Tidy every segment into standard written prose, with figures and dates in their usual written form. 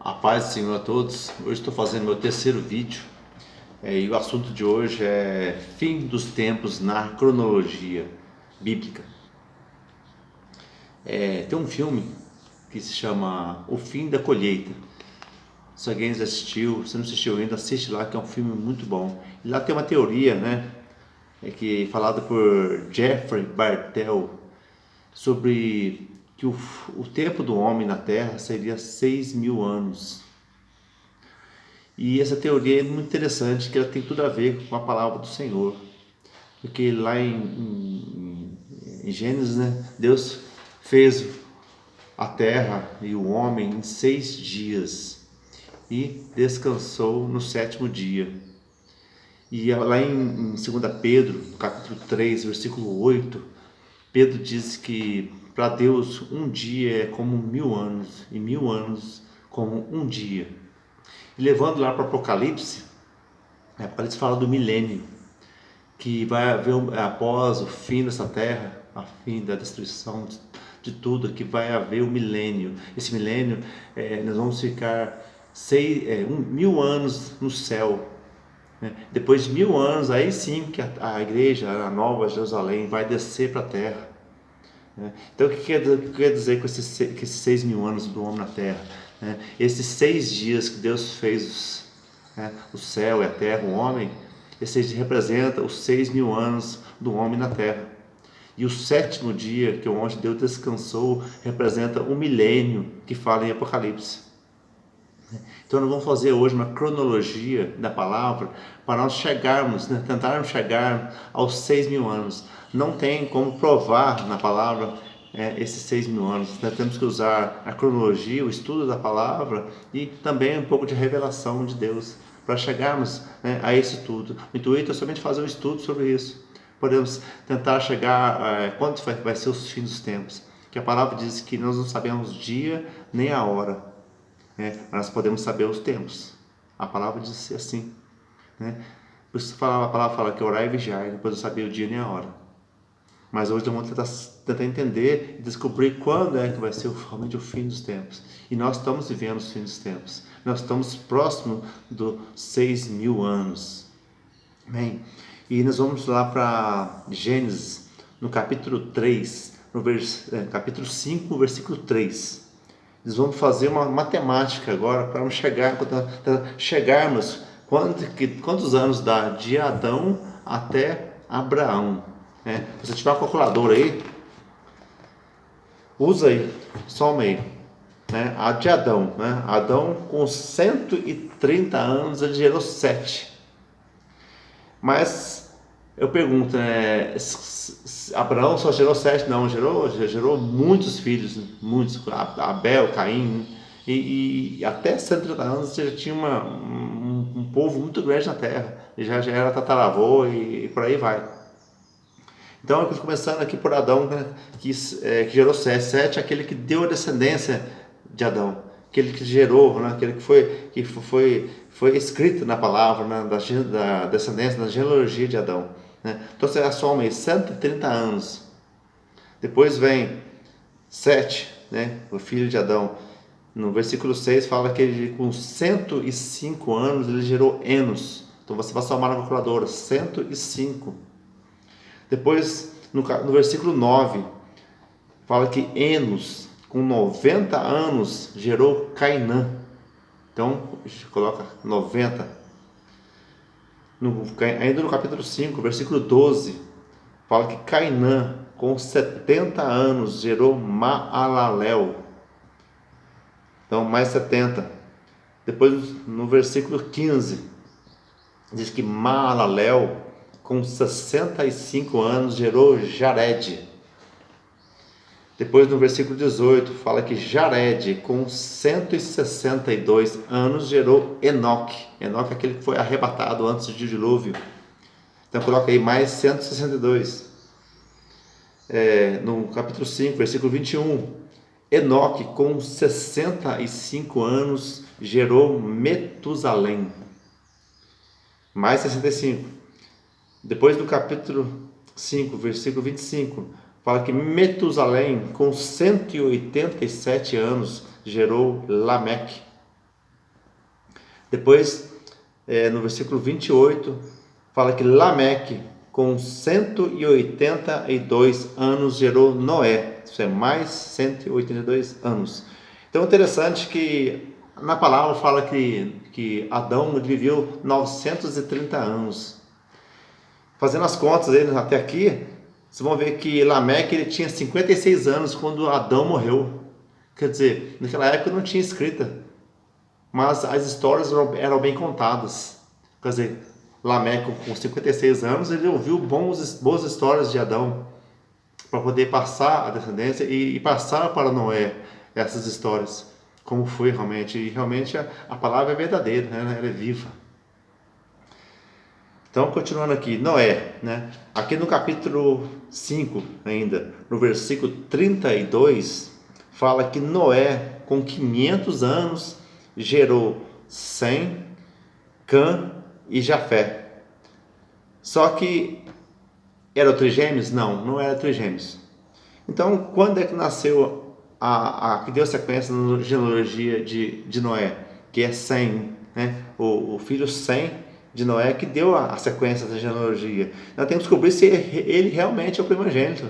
A paz do Senhor a todos. Hoje estou fazendo meu terceiro vídeo e o assunto de hoje é fim dos tempos na cronologia bíblica. Tem um filme que se chama O Fim da Colheita. Se alguém já assistiu, se não assistiu ainda, assiste lá, que é um filme muito bom. E lá tem uma teoria, que falada por Jeffrey Bartel, sobre que o tempo do homem na Terra seria 6.000 anos. E essa teoria é muito interessante, que ela tem tudo a ver com a palavra do Senhor. Porque lá em Gênesis, Deus fez a terra e o homem em 6 dias e descansou no 7º dia. E lá em 2 Pedro, no capítulo 3, versículo 8, Pedro diz que para Deus um dia é como 1.000 anos e 1.000 anos como um dia. E levando lá para o Apocalipse fala do milênio, que vai haver após o fim dessa terra, a fim da destruição de tudo, que vai haver o milênio. Esse milênio, nós vamos ficar 1.000 anos no céu. Depois de 1.000 anos, aí sim que a igreja, a nova Jerusalém, vai descer para a terra. Então, o que quer dizer com esses 6.000 anos do homem na terra? Esses 6 dias que Deus fez o céu e a terra, o homem, esse representa os 6.000 anos do homem na terra. E o 7º dia, que é onde Deus descansou, representa o milênio que fala em Apocalipse. Então nós vamos fazer hoje uma cronologia da palavra para nós chegarmos, tentarmos chegar aos 6.000 anos. Não tem como provar na palavra esses 6.000 anos. Nós temos que usar a cronologia, o estudo da palavra e também um pouco de revelação de Deus para chegarmos a isso tudo. O intuito é somente fazer um estudo sobre isso. Podemos tentar chegar quando vai ser os fins dos tempos. Que a palavra diz que nós não sabemos o dia nem a hora. Nós podemos saber os tempos. A palavra diz assim. Por isso a palavra fala que orar e vigiar, depois eu saber o dia nem a hora. Mas hoje vamos tentar entender e descobrir quando é que vai ser realmente o fim dos tempos. E nós estamos vivendo os fins dos tempos. Nós estamos próximo dos 6.000 anos. Amém? E nós vamos lá para Gênesis, no capítulo 3, capítulo 5, versículo 3. Nós vamos fazer uma matemática agora para chegarmos quantos anos dá de Adão até Abraão. Se você tiver uma calculadora aí, usa aí, soma aí. A de Adão. Adão, com 130 anos, ele gerou 7. Mas eu pergunto, Abraão só gerou 7? Não, gerou muitos filhos, muitos, Abel, Caim, e até 130 anos já tinha um povo muito grande na terra, já era tataravô e por aí vai. Então, começando aqui por Adão, que gerou 7. 7 é aquele que deu a descendência de Adão, aquele que gerou, aquele que foi escrito na palavra, da descendência, da genealogia de Adão. Então você soma aí 130 anos. Depois vem 7, o filho de Adão. No versículo 6 fala que ele, com 105 anos, ele gerou Enos. Então você vai somar na calculadora, 105. Depois, no versículo 9, fala que Enos, com 90 anos, gerou Cainã. Então, coloca 90. Ainda no capítulo 5, versículo 12, fala que Cainã, com 70 anos, gerou Maalalel. Então, mais 70. Depois, no versículo 15, diz que Maalalel, com 65 anos, gerou Jared. Depois, no versículo 18, fala que Jared, com 162 anos, gerou Enoque. Enoque é aquele que foi arrebatado antes do dilúvio. Então, coloca aí mais 162. No capítulo 5, versículo 21, Enoque, com 65 anos, gerou Metusalém. Mais 65. Depois, do capítulo 5, versículo 25, fala que Metusalém, com 187 anos, gerou Lameque. Depois, no versículo 28, fala que Lameque, com 182 anos, gerou Noé. Isso é mais 182 anos. Então é interessante que na palavra fala que Adão viveu 930 anos. Fazendo as contas aí, até aqui, vocês vão ver que Lameque ele tinha 56 anos quando Adão morreu. Quer dizer, naquela época não tinha escrita, mas as histórias eram bem contadas. Quer dizer, Lameque com 56 anos, ele ouviu boas histórias de Adão, para poder passar a descendência e passar para Noé essas histórias, como foi realmente. E realmente a palavra é verdadeira, né? Ela é viva. Então, continuando aqui, Noé, né? Aqui no capítulo 5 ainda, no versículo 32, fala que Noé, com 500 anos, gerou Sem, Cã e Jafé. Só que era trigêmeos? Não era trigêmeos. Então, quando é que nasceu que deu sequência na genealogia de Noé? Que é Sem, né? O filho Sem de Noé que deu a sequência da genealogia. Nós temos que descobrir se ele realmente é o primogênito.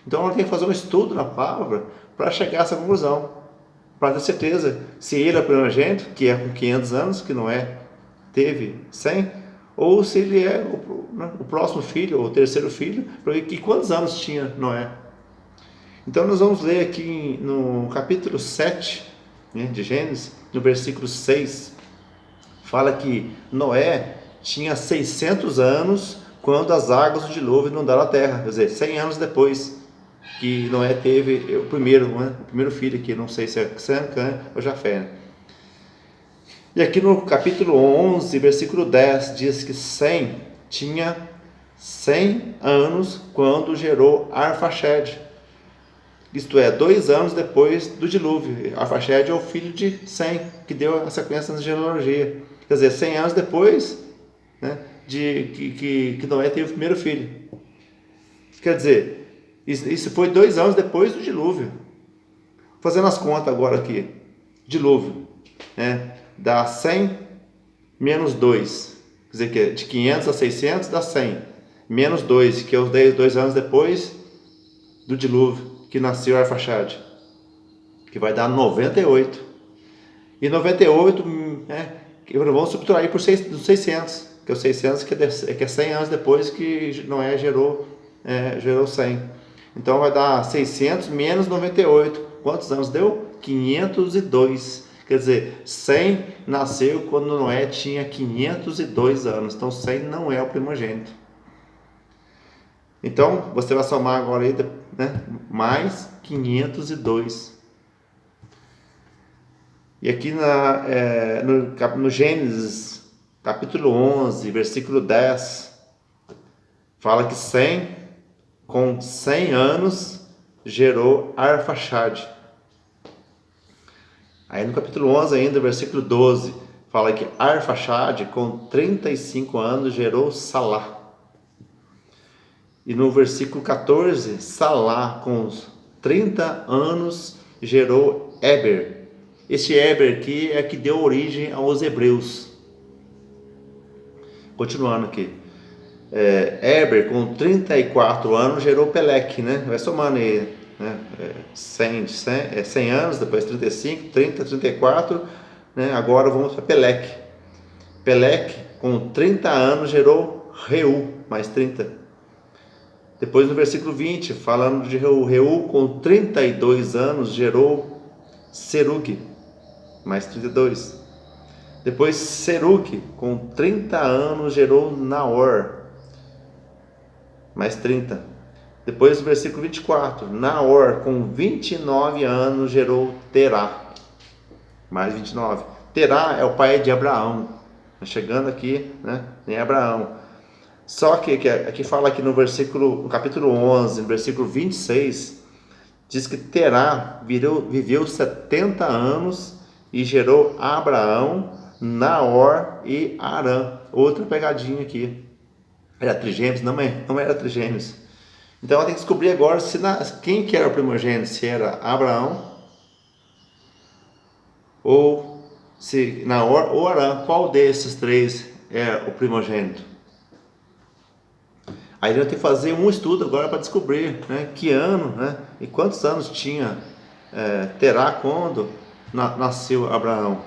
Então, nós temos que fazer um estudo na palavra para chegar a essa conclusão, para ter certeza se ele é o primogênito, que é com 500 anos, que Noé teve 100, ou se ele é o próximo filho, ou o terceiro filho, para ver que quantos anos tinha Noé. Então nós vamos ler aqui no capítulo 7, né, de Gênesis, no versículo 6, fala que Noé tinha 600 anos quando as águas do dilúvio inundaram a terra, quer dizer, 100 anos depois que Noé teve o primeiro filho aqui, não sei se é Sem, Cã ou Jafé, né? E aqui no capítulo 11, versículo 10, diz que Sem tinha 100 anos quando gerou Arfaxade. Isto é, 2 anos depois do dilúvio. Arfaxade é o filho de Sem, que deu a sequência na genealogia. Quer dizer, 100 anos depois, né, que Noé teve o primeiro filho. Quer dizer, isso foi 2 anos depois do dilúvio. Fazendo as contas agora aqui. Dilúvio, né? Dá 100 menos 2, quer dizer que de 500 a 600 dá 100, menos 2, que é os 2 anos depois do dilúvio, que nasceu Arfaxade, que vai dar 98. E 98, né, vamos subtrair por 600, que é os 600 que é 100 anos depois que Noé gerou 100. Então vai dar 600 menos 98. Quantos anos deu? 502. Quer dizer, Sem nasceu quando Noé tinha 502 anos. Então, Sem não é o primogênito. Então, você vai somar agora aí, né, mais 502. E aqui no Gênesis, capítulo 11, versículo 10, fala que Sem, com 100 anos, gerou Arfaxade. Aí no capítulo 11 ainda, versículo 12, fala que Arfaxade, com 35 anos, gerou Salá. E no versículo 14, Salá, com 30 anos, gerou Éber. Este Éber aqui é que deu origem aos hebreus. Continuando aqui. Éber, com 34 anos, gerou Peleque, né? Vai somando aí, né? 100 anos, depois 35, 30, 34, né? Agora vamos para Peleque. Peleque, com 30 anos, gerou Reu, mais 30. Depois no versículo 20, falando de Reu, com 32 anos, gerou Serug, mais 32. Depois Serug, com 30 anos, gerou Naor, mais 30. Depois, versículo 24, Naor, com 29 anos, gerou Terá, mais 29. Terá é o pai de Abraão, chegando aqui, né, em Abraão. Só que aqui fala aqui no capítulo 11, no versículo 26, diz que Terá viveu 70 anos e gerou Abraão, Naor e Arã. Outra pegadinha aqui. Era trigêmeos? Não era trigêmeos. Então tem que descobrir agora quem que era o primogênito, se era Abraão ou se na hora, ou Arã, qual desses três é o primogênito? Aí a gente vai ter que fazer um estudo agora para descobrir, né, que ano, né, e quantos anos tinha Terá quando nasceu Abraão.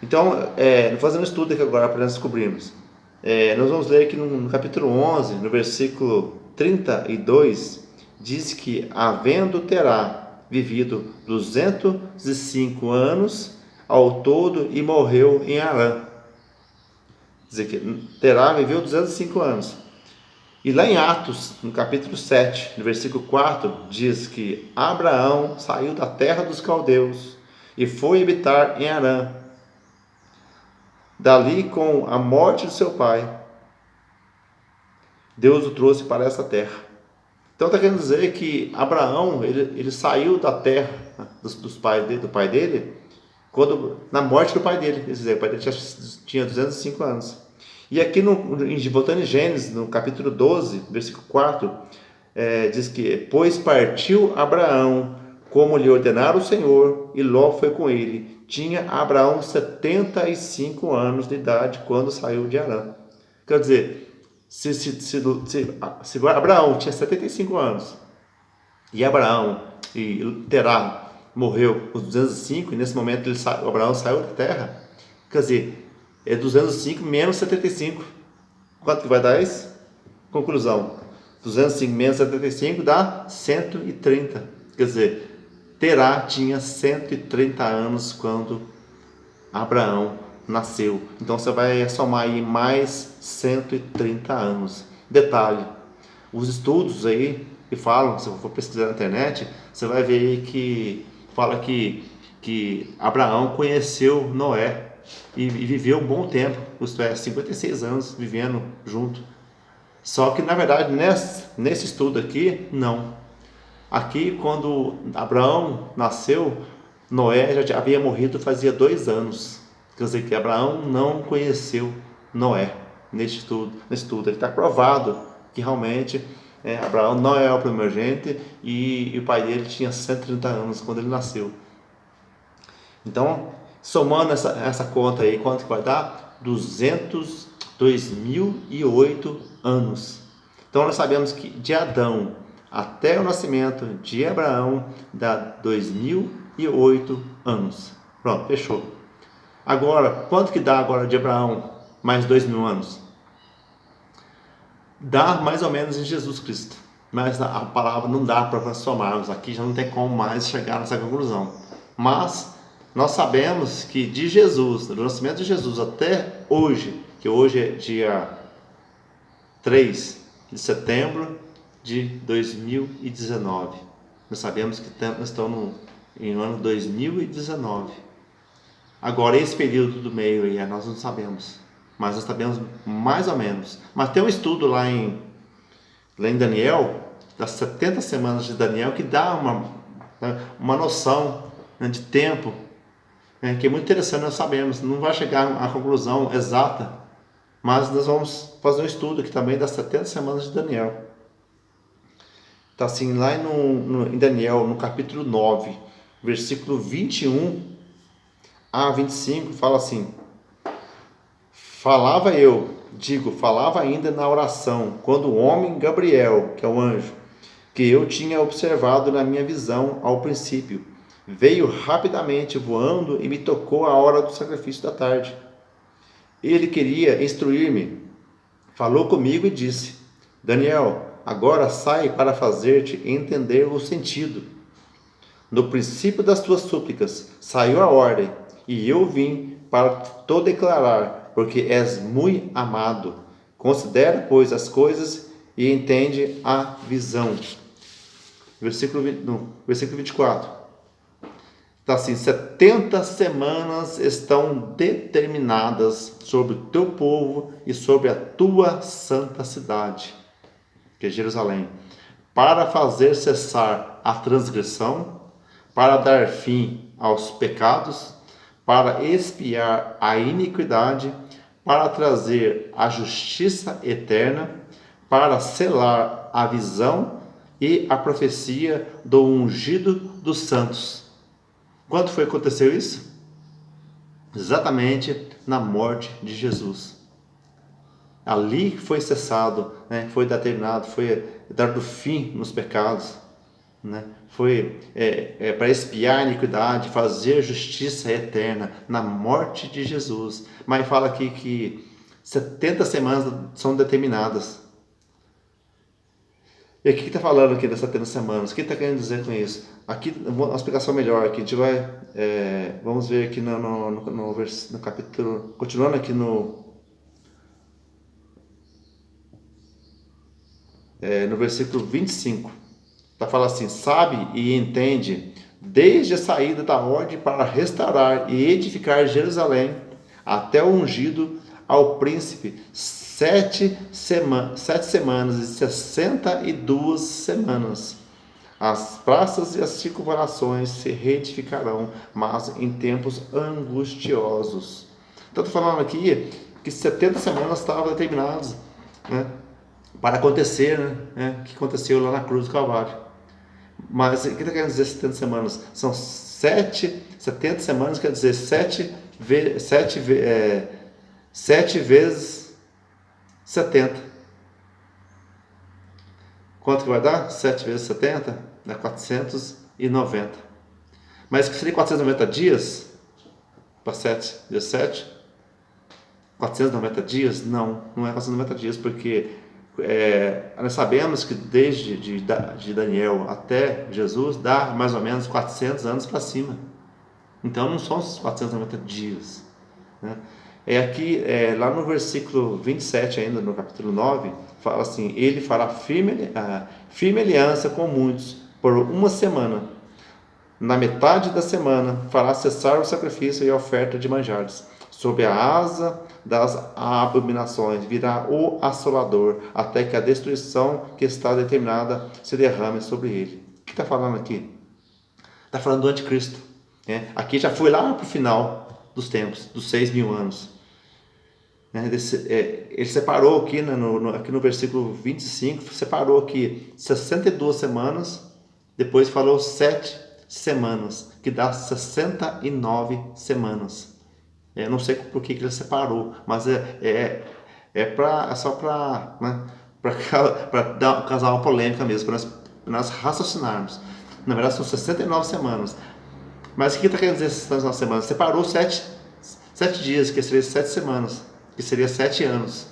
Então, fazendo um estudo aqui agora para nós descobrirmos. Nós vamos ler aqui no capítulo 11, no versículo 32, diz que, havendo Terá vivido 205 anos ao todo e morreu em Harã. Quer dizer que Terá viveu 205 anos. E lá em Atos, no capítulo 7, no versículo 4, diz que Abraão saiu da terra dos caldeus e foi habitar em Harã. Dali, com a morte de seu pai, Deus o trouxe para essa terra. Então está querendo dizer que Abraão ele saiu da terra do pai dele quando, na morte do pai dele. Quer dizer, o pai dele tinha 205 anos. E aqui, voltando em Gênesis, no capítulo 12, versículo 4, diz que, pois partiu Abraão, como lhe ordenara o Senhor, e Ló foi com ele. Tinha Abraão 75 anos de idade quando saiu de Harã. Quer dizer, se Abraão tinha 75 anos, e Terá morreu com 205, e nesse momento Abraão saiu da terra, quer dizer, é 205 menos 75. Quanto que vai dar isso? Conclusão. 205 menos 75 dá 130. Quer dizer, Terá tinha 130 anos quando Abraão nasceu. Então você vai somar aí mais 130 anos. Detalhe, os estudos aí que falam, se eu for pesquisar na internet, você vai ver aí que fala que Abraão conheceu Noé e viveu um bom tempo, isto é, 56 anos vivendo junto. Só que na verdade nesse estudo aqui, não. Aqui, quando Abraão nasceu, Noé já havia morrido fazia 2 anos. Quer dizer que Abraão não conheceu Noé nesse estudo. Ele está provado que realmente Abraão não é o primogênito e o pai dele tinha 130 anos quando ele nasceu. Então, somando essa conta aí, quanto que vai dar? 2008 anos. Então, nós sabemos que de Adão até o nascimento de Abraão dá 2008 anos. Pronto, fechou. Agora, quanto que dá agora de Abraão mais 2.000 anos? Dá mais ou menos em Jesus Cristo. Mas a palavra não dá para somarmos. Aqui já não tem como mais chegar nessa conclusão. Mas nós sabemos que de Jesus, do nascimento de Jesus até hoje, que hoje é dia 3 de setembro de 2019. Nós sabemos que nós estamos em ano 2019. Agora, esse período do meio aí, nós não sabemos. Mas nós sabemos mais ou menos. Mas tem um estudo lá em Daniel, das 70 semanas de Daniel, que dá uma noção, né, de tempo, que é muito interessante. Nós sabemos, não vai chegar à conclusão exata, mas nós vamos fazer um estudo aqui também das 70 semanas de Daniel. Está assim, lá em Daniel, no capítulo 9, versículo 21 a 25, fala assim: falava ainda na oração, quando o homem Gabriel, que é o anjo, que eu tinha observado na minha visão ao princípio, veio rapidamente voando e me tocou à hora do sacrifício da tarde. Ele queria instruir-me, falou comigo e disse: Daniel, agora sai para fazer-te entender o sentido. No princípio das tuas súplicas saiu a ordem, e eu vim para te declarar, porque és muito amado. Considera, pois, as coisas e entende a visão. Versículo 24. Está assim: 70 semanas estão determinadas sobre o teu povo e sobre a tua santa cidade, que é Jerusalém, para fazer cessar a transgressão, para dar fim aos pecados, para expiar a iniquidade, para trazer a justiça eterna, para selar a visão e a profecia do ungido dos santos. Quando foi que aconteceu isso? exatamente na morte de Jesus. Ali foi cessado, né? Foi determinado, foi dado fim nos pecados, né? Foi para expiar a iniquidade, fazer justiça eterna na morte de Jesus. Mas fala aqui que 70 semanas são determinadas. E aqui que está falando aqui das 70 semanas? O que está querendo dizer com isso? Aqui, uma explicação melhor aqui. A gente vai, vamos ver aqui no capítulo, continuando aqui no versículo 25. Está falando assim: sabe e entende, desde a saída da ordem para restaurar e edificar Jerusalém, até o ungido ao príncipe, 7 semanas e 62 semanas. As praças e as circunvalações se reedificarão, mas em tempos angustiosos. Então, estou falando aqui que 70 semanas estavam determinadas, né, para acontecer, né, que aconteceu lá na cruz do Calvário. Mas o que está querendo dizer 70 semanas? São 70 semanas, quer dizer 7 vezes 70. Quanto que vai dar? 7 vezes 70? Dá 490. Mas que seria 490 dias? Para 7 vezes 7? 490 dias? Não, não é 490 dias, porque nós sabemos que desde de Daniel até Jesus dá mais ou menos 400 anos para cima. Então não são os 490 dias, né? Aqui, lá no versículo 27 ainda, no capítulo 9, fala assim: ele fará firme aliança com muitos por uma semana. Na metade da semana fará cessar o sacrifício e a oferta de manjares. Sob a asa das abominações virá o assolador, até que a destruição que está determinada se derrame sobre ele. O que está falando aqui? Está falando do anticristo, né? Aqui já foi lá para o final dos tempos, dos 6.000 anos. Ele separou aqui, né, aqui no versículo 25, separou aqui 62 semanas, depois falou 7 semanas, que dá 69 semanas. Eu não sei por que ele separou, mas só para, né, causar uma polêmica mesmo, para nós raciocinarmos. Na verdade são 69 semanas. Mas o que está querendo dizer essas 69 semanas? Separou 7 dias, que seria 7 semanas, que seria 7 anos.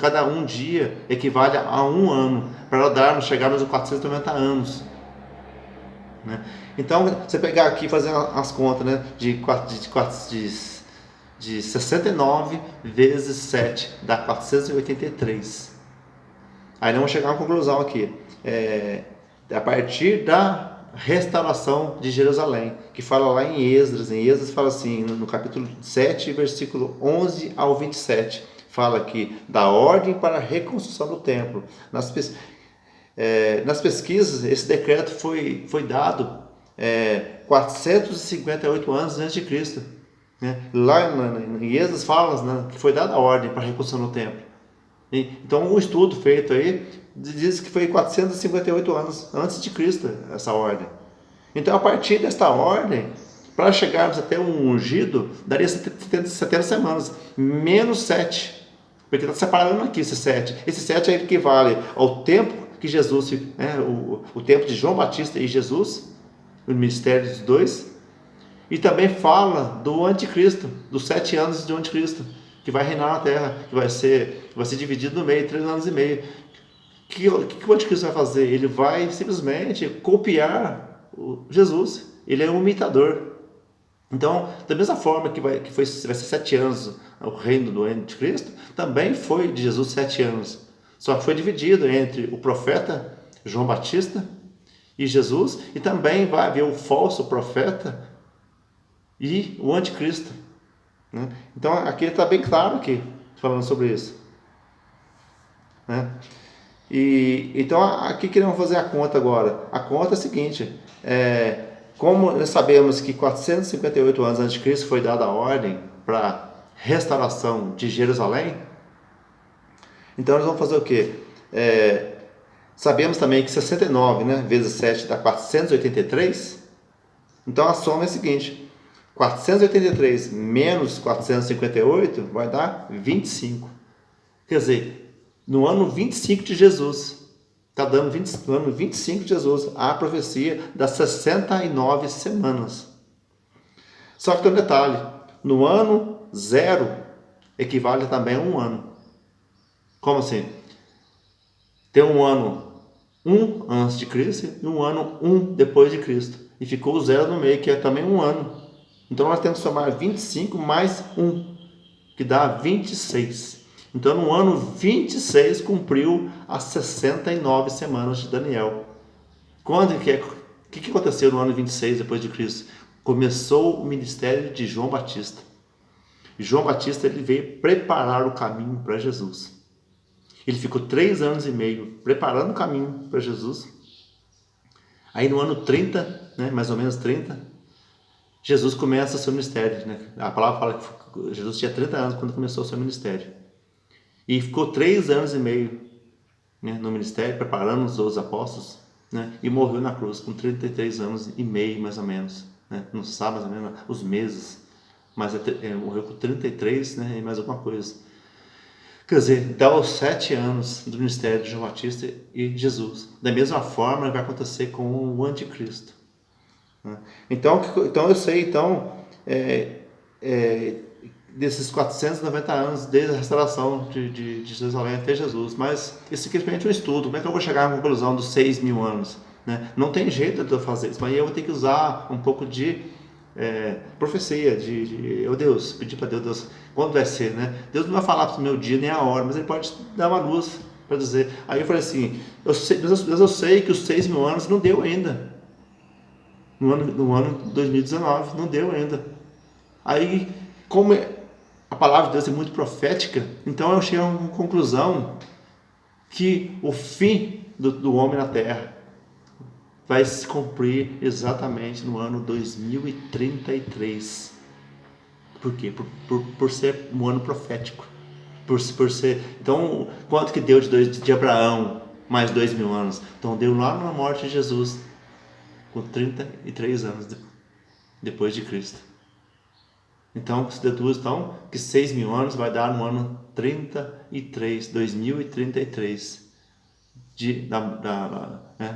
Cada um dia equivale a um ano, para chegarmos a 490 anos. Né? Então, você pegar aqui e fazer as contas, né, de 69 vezes 7 dá 483. Aí nós vamos chegar a uma conclusão aqui. A partir da restauração de Jerusalém, que fala lá em Esdras. Em Esdras fala assim, no capítulo 7, versículo 11 ao 27, fala aqui da ordem para a reconstrução do templo. Nas pesquisas, esse decreto foi dado 458 anos antes de Cristo. Né? Lá em Esdras fala, né, que foi dada a ordem para a reconstrução do templo. Então, um estudo feito aí diz que foi 458 anos antes de Cristo essa ordem. Então, a partir desta ordem, para chegarmos até um ungido, daria 70 semanas, menos 7, porque está separando aqui esse 7. Esse 7 equivale ao tempo que Jesus, o tempo de João Batista e Jesus, o ministério dos dois, e também fala do anticristo, dos 7 anos do anticristo, que vai reinar na terra, que vai ser dividido no meio, 3 anos e meio. O que o anticristo vai fazer? Ele vai simplesmente copiar Jesus. Ele é um imitador. Então, da mesma forma que vai ser 7 anos o reino do anticristo, também foi de Jesus 7 anos. Só que foi dividido entre o profeta João Batista e Jesus, e também vai haver o falso profeta e o anticristo. Né? Então, aqui está bem claro aqui, falando sobre isso. Né? Então, aqui queremos fazer a conta agora. A conta é a seguinte: como nós sabemos que 458 anos antes de Cristo foi dada a ordem para a restauração de Jerusalém, então nós vamos fazer o quê? Sabemos também que 69, né, vezes 7 dá 483. Então a soma é a seguinte: 483 menos 458 vai dar 25. Quer dizer, no ano 25 de Jesus, está dando no ano 25 de Jesus, a profecia das 69 semanas. Só que tem um detalhe, no ano 0 equivale também a um ano. Como assim? Tem um ano 1 antes de Cristo e um ano 1 depois de Cristo. E ficou o 0 no meio, que é também um ano. Então nós temos que somar 25 mais 1, que dá 26. Então no ano 26 cumpriu as 69 semanas de Daniel. O que aconteceu no ano 26 depois de Cristo? Começou o ministério de João Batista. João Batista ele veio preparar o caminho para Jesus. Ele ficou 3 anos e meio preparando o caminho para Jesus. Aí no ano 30, né, mais ou menos 30, Jesus começa o seu ministério. Né? A palavra fala que Jesus tinha 30 anos quando começou o seu ministério. E ficou 3 anos e meio, né, no ministério, preparando os outros apóstolos, né, e morreu na cruz com 33 anos e meio, mais ou menos. Né? Não se sabe mais ou menos os meses, mas morreu com 33, né, e mais alguma coisa. Quer dizer, dá os 7 anos do ministério de João Batista e Jesus. Da mesma forma vai acontecer com o anticristo. Então eu sei, desses 490 anos desde a restauração de Jerusalém até Jesus. Mas isso aqui é simplesmente um estudo. Como é que eu vou chegar à conclusão dos 6.000 anos? Né? Não tem jeito de eu fazer isso, mas eu vou ter que usar um pouco de profecia, Deus, pedir para Deus, quando vai ser, né? Deus não vai falar para o meu dia nem a hora, mas Ele pode dar uma luz para dizer. Aí eu falei assim, eu sei que os 6.000 anos não deu ainda. No ano 2019, não deu ainda. Aí, como a palavra de Deus é muito profética, então eu chego a uma conclusão que o fim do homem na terra vai se cumprir exatamente no ano 2033. Por quê? Por ser um ano profético. Por ser. Então, quanto que deu de Abraão mais 2.000 anos? Então, deu lá na morte de Jesus, com 33 anos depois de Cristo. Então, se deduz que 6.000 anos vai dar no ano 2033.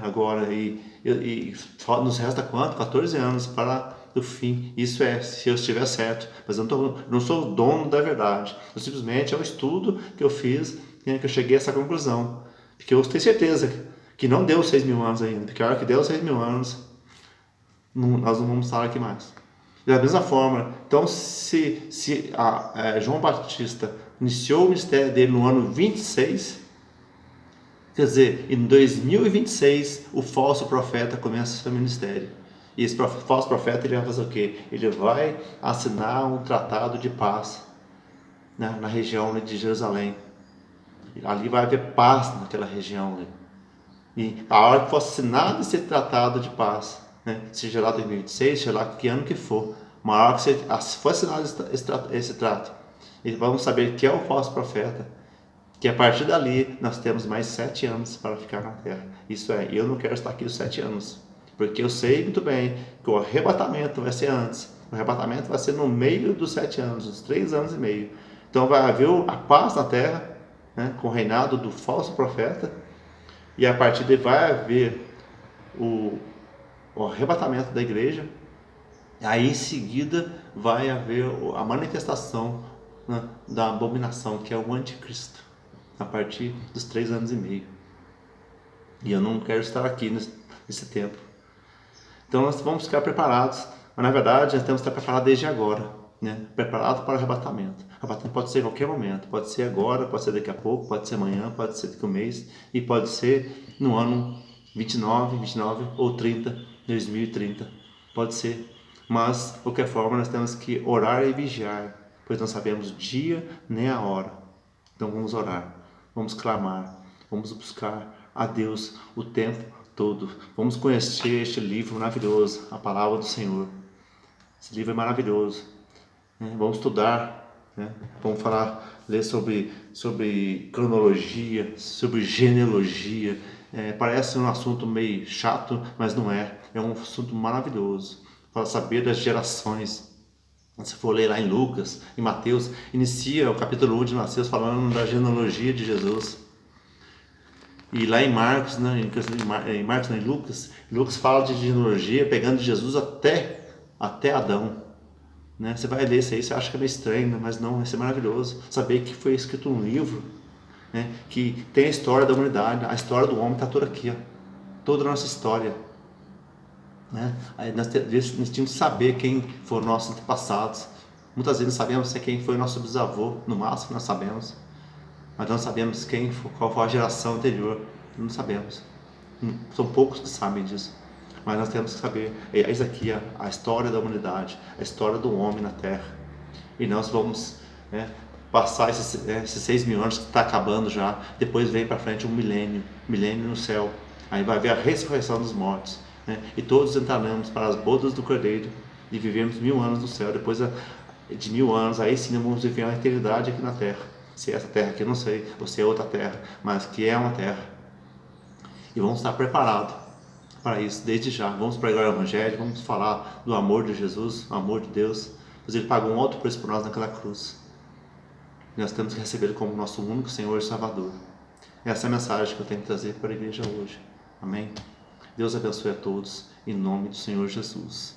Agora, nos resta quanto? 14 anos para o fim. Isso se eu estiver certo, mas eu não sou o dono da verdade. Simplesmente é um estudo que eu fiz, que eu cheguei a essa conclusão, porque eu tenho certeza que não deu 6.000 anos ainda, porque a hora que deu 6.000 anos nós não vamos estar aqui mais. Da mesma forma, então se João Batista iniciou o ministério dele no ano 26, quer dizer, em 2026, o falso profeta começa o seu ministério. E esse falso profeta ele vai fazer o quê? Ele vai assinar um tratado de paz na região de Jerusalém. Ali vai haver paz naquela região. E a hora que for assinado esse tratado de paz, seja lá 2026, seja lá que ano que for, uma hora que for assinado esse trato, e vamos saber que é o falso profeta, que a partir dali nós temos mais 7 anos para ficar na terra. Isso é, eu não quero estar aqui os 7 anos, porque eu sei muito bem que o arrebatamento vai ser antes. O arrebatamento vai ser no meio dos 7 anos, os 3 anos e meio. Então vai haver a paz na terra, com o reinado do falso profeta, e a partir daí vai haver o arrebatamento da igreja. Aí em seguida vai haver a manifestação, da abominação, que é o anticristo, a partir dos 3 anos e meio. E eu não quero estar aqui nesse tempo. Então nós vamos ficar preparados, mas na verdade nós temos que estar preparados desde agora, preparado para o arrebatamento. O arrebatamento pode ser em qualquer momento, pode ser agora, pode ser daqui a pouco, pode ser amanhã, pode ser daqui a um mês, e pode ser no ano 29 ou 30, 2030, pode ser. Mas, de qualquer forma, nós temos que orar e vigiar, pois não sabemos o dia nem a hora. Então vamos orar, vamos clamar, vamos buscar a Deus o tempo todo. Vamos conhecer este livro maravilhoso, a palavra do Senhor. Esse livro é maravilhoso. Vamos estudar, vamos ler sobre cronologia, sobre genealogia. Parece um assunto meio chato, mas não é. É um assunto maravilhoso para saber das gerações, Se for ler lá em Lucas, em Mateus, inicia o capítulo 1 de Mateus falando da genealogia de Jesus. E lá em Marcos, né, em Lucas fala de genealogia pegando de Jesus até Adão. Né? Você vai ler isso aí, você acha que é meio estranho, né? Mas não, vai ser maravilhoso. Saber que foi escrito um livro, né, que tem a história da humanidade, a história do homem está toda aqui, ó, toda a nossa história. Né? Aí nós temos que saber quem foram nossos antepassados. Muitas vezes não sabemos quem foi nosso bisavô, no máximo nós sabemos, mas não sabemos qual foi a geração anterior, não sabemos. São poucos que sabem disso, mas nós temos que saber. Isso aqui é a história da humanidade, a história do homem na Terra, e nós vamos, né, passar esses 6.000 anos que está acabando já. Depois vem para frente um milênio no céu. Aí vai haver a ressurreição dos mortos, né? E todos entraremos para as bodas do Cordeiro e vivemos 1.000 anos no céu. Depois de 1.000 anos, aí sim vamos viver a eternidade aqui na terra. Se é essa terra aqui, eu não sei, ou se é outra terra, mas que é uma terra. E vamos estar preparados para isso desde já. Vamos pregar o Evangelho, vamos falar do amor de Jesus, o amor de Deus, pois Ele pagou um alto preço por nós naquela cruz. E nós temos que recebê-lo como nosso único Senhor e Salvador. Essa é a mensagem que eu tenho que trazer para a igreja hoje. Amém? Deus abençoe a todos, em nome do Senhor Jesus.